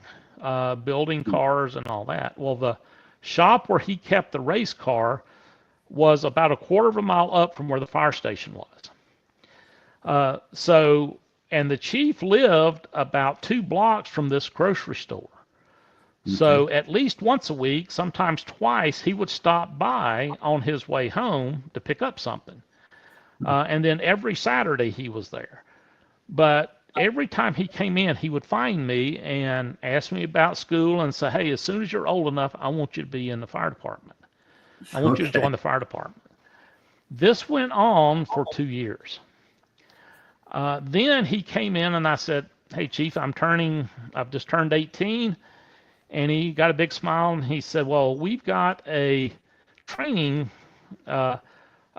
building cars and all that. Well, the shop where he kept the race car was about a quarter of a mile up from where the fire station was. So, and the chief lived about 2 blocks from this grocery store. Okay. So at least once a week, sometimes twice, he would stop by on his way home to pick up something. And then every Saturday he was there. But every time he came in, he would find me and ask me about school and say, "Hey, as soon as you're old enough, I want you to be in the fire department. I want you to Okay. join the fire department." This went on for 2 years. Then he came in and I said, "Hey, Chief, I've just turned 18." And he got a big smile and he said, "Well, we've got a training, uh,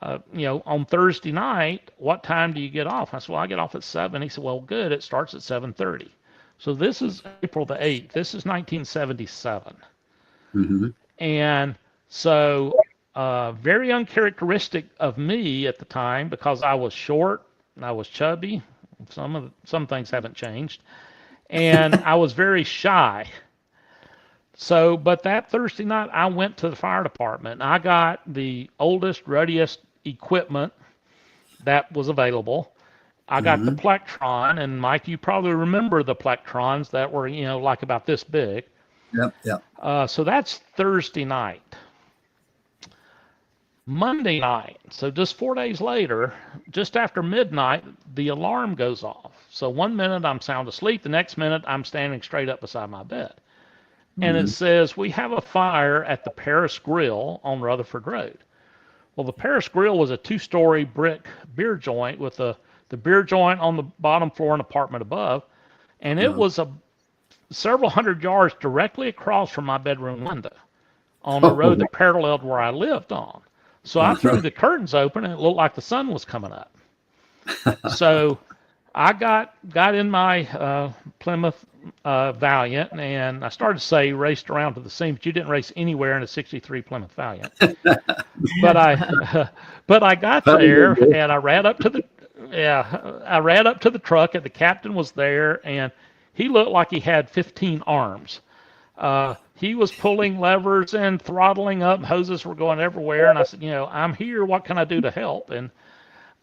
on Thursday night. What time do you get off?" I said, "Well, I get off at 7." He said, "Well, good. It starts at 7:30." So this is April the 8th. This is 1977. Mm-hmm. And so, very uncharacteristic of me at the time because I was short and I was chubby. Some things haven't changed, and I was very shy. So, but that Thursday night, I went to the fire department. I got the oldest, ruddiest equipment that was available. I got the Mm-hmm. plectron, and Mike, you probably remember the plectrons that were, like about this big. Yep. Yep. So that's Thursday night. Monday night, so just 4 days later, just after midnight, the alarm goes off. So one minute I'm sound asleep, the next minute I'm standing straight up beside my bed. And it Mm-hmm. says, "We have a fire at the Paris Grill on Rutherford Road." Well, the Paris Grill was a 2-story brick beer joint with the beer joint on the bottom floor and apartment above. And it Uh, was several hundred yards directly across from my bedroom window on the road oh, that paralleled where I lived on. So I threw the curtains open, and it looked like the sun was coming up. So I got in my Plymouth Valiant, and I started to say raced around to the scene, but you didn't race anywhere in a '63 Plymouth Valiant. But I got there, and I ran up to the truck, and the captain was there, and he looked like he had 15 arms. He was pulling levers and throttling up. Hoses were going everywhere. And I said, I'm here. What can I do to help? And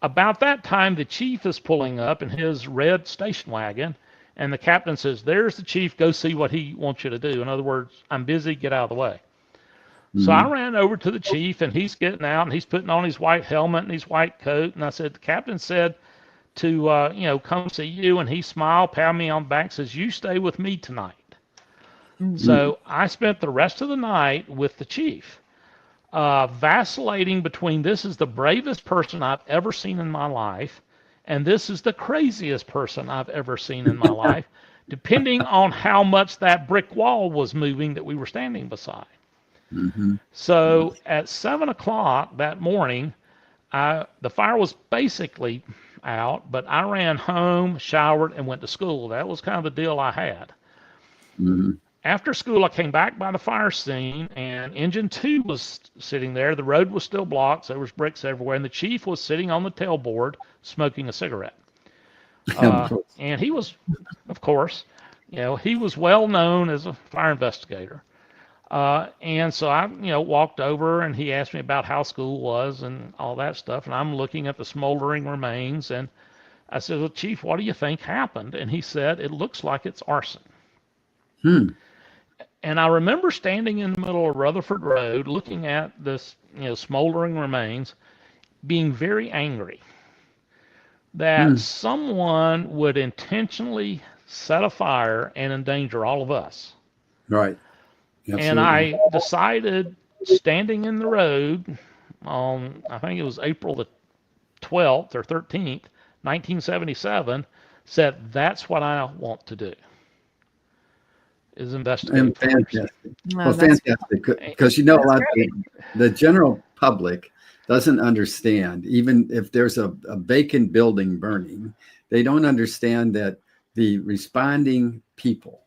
about that time, the chief is pulling up in his red station wagon. And the captain says, there's the chief. Go see what he wants you to do. In other words, I'm busy. Get out of the way. So I ran over to the chief, and he's getting out, and he's putting on his white helmet and his white coat. And I said, the captain said to, come see you. And he smiled, patted me on the back, says, you stay with me tonight. So I spent the rest of the night with the chief, vacillating between this is the bravest person I've ever seen in my life, and this is the craziest person I've ever seen in my life, depending on how much that brick wall was moving that we were standing beside. So at 7 o'clock that morning, the fire was basically out, but I ran home, showered, and went to school. That was kind of the deal I had. After school, I came back by the fire scene, and engine 2 was sitting there. The road was still blocked, so there was bricks everywhere, and the chief was sitting on the tailboard smoking a cigarette. And he was, of course, he was well known as a fire investigator. And so I, walked over, and he asked me about how school was and all that stuff, and I'm looking at the smoldering remains, and I said, well, Chief, what do you think happened? And he said, it looks like it's arson. And I remember standing in the middle of Rutherford Road looking at this, smoldering remains, being very angry that someone would intentionally set a fire and endanger all of us. Right. Absolutely. And I decided, standing in the road on, I think it was April the 12th or 13th, 1977, said, that's what I want to do. Is investigate. Fantastic. Well, fantastic. Because a lot of the general public doesn't understand, even if there's a vacant building burning, they don't understand that the responding people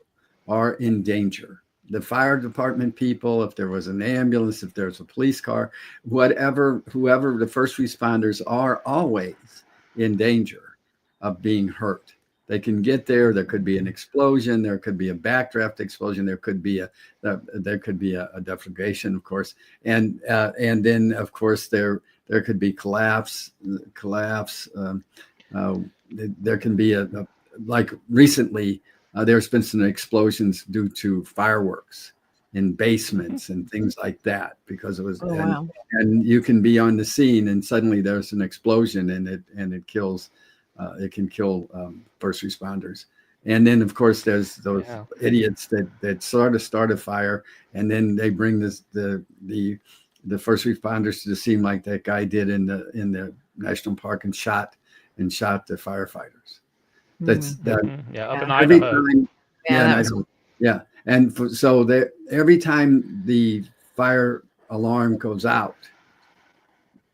are in danger. The fire department people, if there was an ambulance, if there's a police car, whoever the first responders are always in danger of being hurt. They can get there. There could be an explosion. There could be a backdraft explosion. There could be a deflagration, of course, and then of course there could be collapse. There can be like recently there's been some explosions due to fireworks in basements and things like that because it was and you can be on the scene and suddenly there's an explosion and it kills. It can kill first responders. And then, of course, there's those idiots that sort of start a fire, and then they bring the first responders to the scene like that guy did in the national park and shot the firefighters. That's that. Up in Idaho. So every time the fire alarm goes out,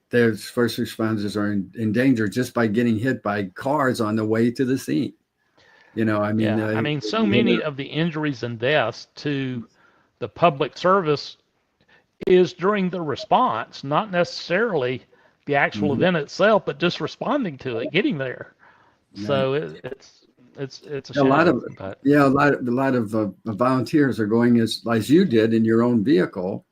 there's first responders are in danger just by getting hit by cars on the way to the scene. So many of the injuries and deaths to the public service is during the response, not necessarily the actual event itself, but just responding to it, getting there. So it's a shame. A lot of volunteers are going as you did in your own vehicle.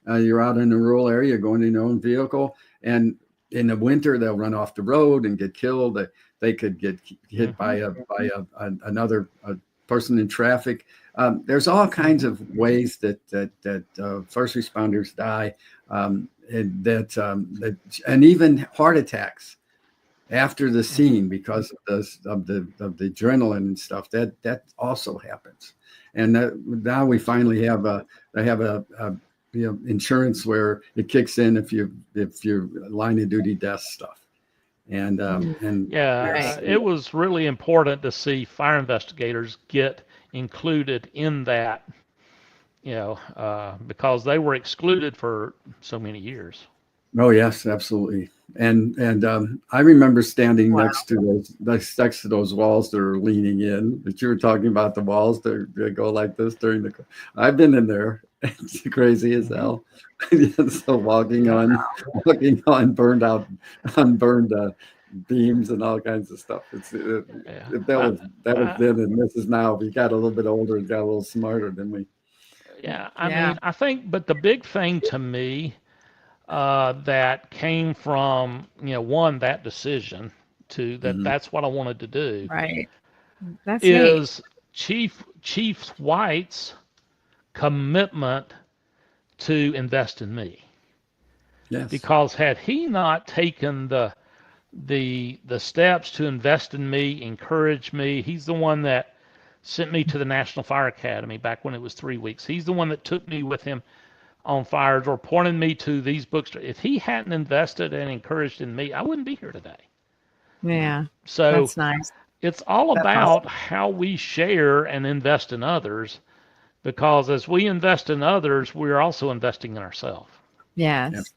You're out in a rural area going in your own vehicle, and in the winter they'll run off the road and get killed. They could get hit by another person in traffic. There's all kinds of ways that first responders die, and even heart attacks after the scene because of the adrenaline and stuff. That also happens, and now we finally have a insurance where it kicks in if you're line of duty death stuff. And it was really important to see fire investigators get included in that, because they were excluded for so many years. Oh yes, absolutely. And I remember standing Wow. next to those walls that are leaning in. That you were talking about, the walls that go like this during the. I've been in there. It's crazy as Mhm. hell. So Yeah, walking on unburned beams and all kinds of stuff. yeah. That was I, then, and this is now. We got a little bit older and got a little smarter, didn't we? yeah, I Yeah. mean, I think, but the big thing to me that came from, one, that decision to that Hmm. that's what I wanted to do Right. That's neat. is Chief White's commitment to invest in me. Yes. Because had he not taken the steps to invest in me, encourage me, he's the one that sent me to the National Fire Academy back when it was 3 weeks. He's the one that took me with him on fires or pointed me to these books. If he hadn't invested and encouraged in me, I wouldn't be here today. Yeah. Yeah. So That's nice. it's all That's about awesome. how we share and invest in others because as we invest in others, we're also investing in ourselves. Yeah. Yes.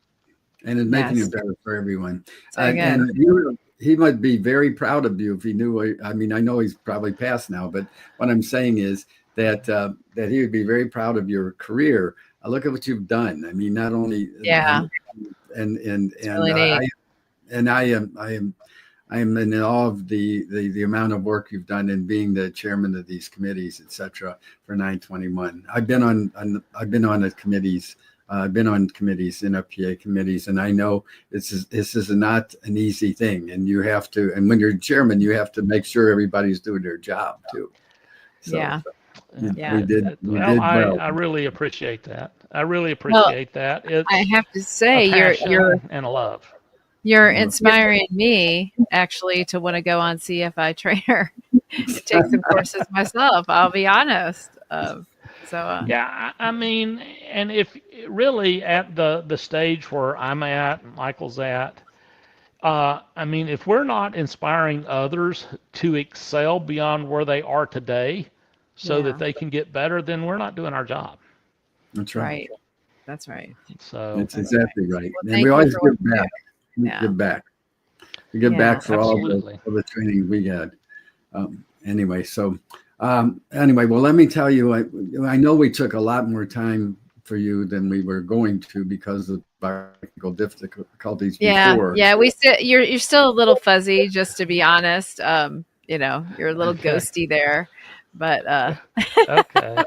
And it's making it Yes. better for everyone. So good. And he might be very proud of you if he knew. I mean, I know he's probably passed now, but what I'm saying is that he would be very proud of your career. Look at what you've done. I mean, not only Yeah. It's and really neat. I am in awe of the amount of work you've done in being the chairman of these committees, et cetera, for 921. I've been on the committees. I've been on committees, NFPA committees, and I know this is not an easy thing. And you have to, and when you're chairman, you have to make sure everybody's doing their job too. So Yeah. Yeah. we Well, did well. I really appreciate that. I really Well, appreciate that. I It's have to a say passion and a love. you're Well, inspiring me actually to want to go on CFI trainer and take some courses myself. I'll be honest. So Yeah, I mean, and if really at the stage where I'm at, Michael's at, I mean, if we're not inspiring others to excel beyond where they are today so that yeah, they can get better, then we're not doing our job. that's right. right. That's right. So, That's That's right. exactly right. Well, And we thank you always for what give you back. do. We Yeah. give back. We give Yeah. back for absolutely. all the training we had. Anyway, so anyway, well, let me tell you, I know we took a lot more time for you than we were going to because of technical difficulties Yeah. before. Yeah. You're still a little fuzzy, just to be honest. You're a little Okay. ghosty there. But Okay.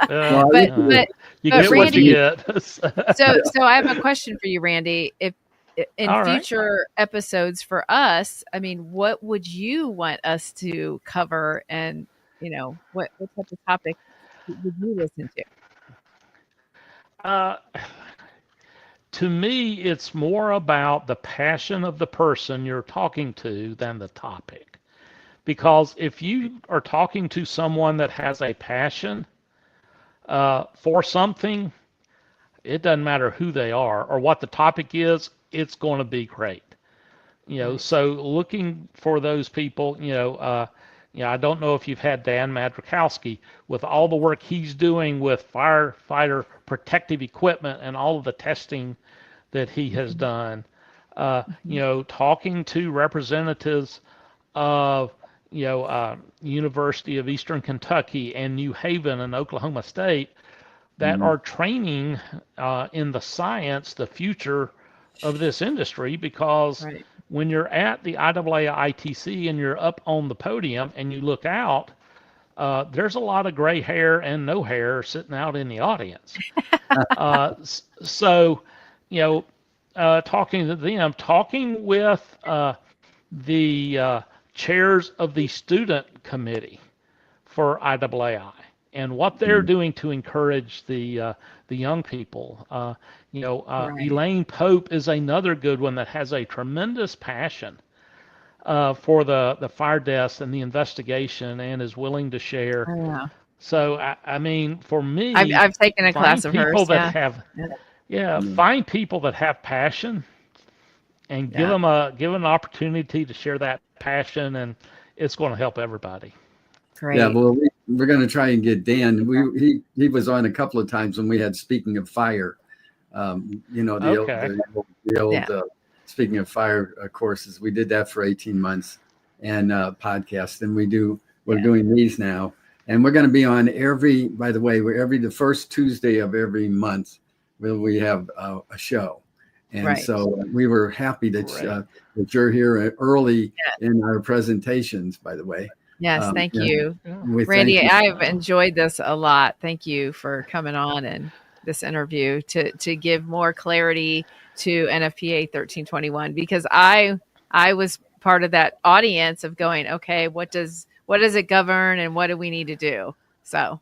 Well, but but You but get this what you Randy, wasn't. get. so I have a question for you, Randy. If in All right. future episodes for us, I mean, what would you want us to cover, and what type of topic would you listen to? Uh, to me, it's more about the passion of the person you're talking to than the topic. Because if you are talking to someone that has a passion for something, it doesn't matter who they are or what the topic is, it's going to be great. Right. So looking for those people, I don't know if you've had Dan Madrikowski with all the work he's doing with firefighter protective equipment and all of the testing that he has Mhm. done. Mhm. Talking to representatives of University of Eastern Kentucky and New Haven and Oklahoma State that Mhm. are training in the science, the future of this industry, because Right. when you're at the IAA ITC and you're up on the podium and you look out, there's a lot of gray hair and no hair sitting out in the audience. So, you know, talking to them, talking with the chairs of the student committee for IAAI and what they're Mhm. doing to encourage the young people. Right. Elaine Pope is another good one that has a tremendous passion for the fire deaths and the investigation and is willing to share. Oh, yeah. So I mean, for I've me, I've taken a class find of people hers. that Yeah. have Yeah. Yeah. find people that have passion and Yeah. give them an opportunity to share that passion, and it's going to help everybody. Yeah, Great. well, we're going to try and get Dan. He was on a couple of times when we had speaking of fire. Okay. the old Yeah. speaking of fire courses, we did that for 18 months and podcast, and we're doing these now, and we're going to be on by the way, the first Tuesday of every month we have a show. And Right. so we were happy that you're here early in our presentations, by the way. Yes, thank you. Randy, I've enjoyed this a lot. Thank you for coming on and this interview to give more clarity to NFPA 1321, because I was part of that audience of going, okay, what does it govern and what do we need to do? So,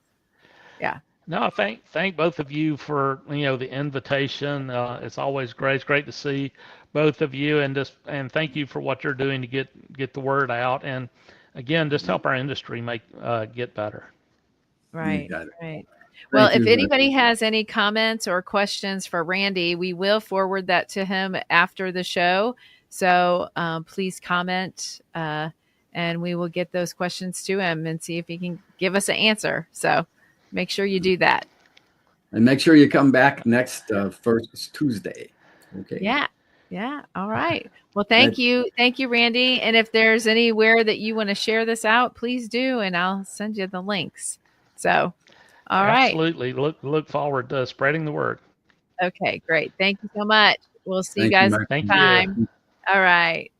yeah. No, thank both of you for the invitation. It's always great. It's great to see both of you, and thank you for what you're doing to get the word out, and again, just help our industry get better. Right. Right. Well, if you, anybody has any comments or questions for Randy, we will forward that to him after the show. So please comment, and we will get those questions to him and see if he can give us an answer. So make sure you do that. And make sure you come back next first Tuesday. Okay. Yeah. Yeah. All right. Well, thank you. Thank you, Randy. And if there's anywhere that you want to share this out, please do, and I'll send you the links. So, all right. Absolutely. Look forward to spreading the word. Okay, great. Thank you so much. We'll see you Thank you, guys Mark. next Thank you. time. All right.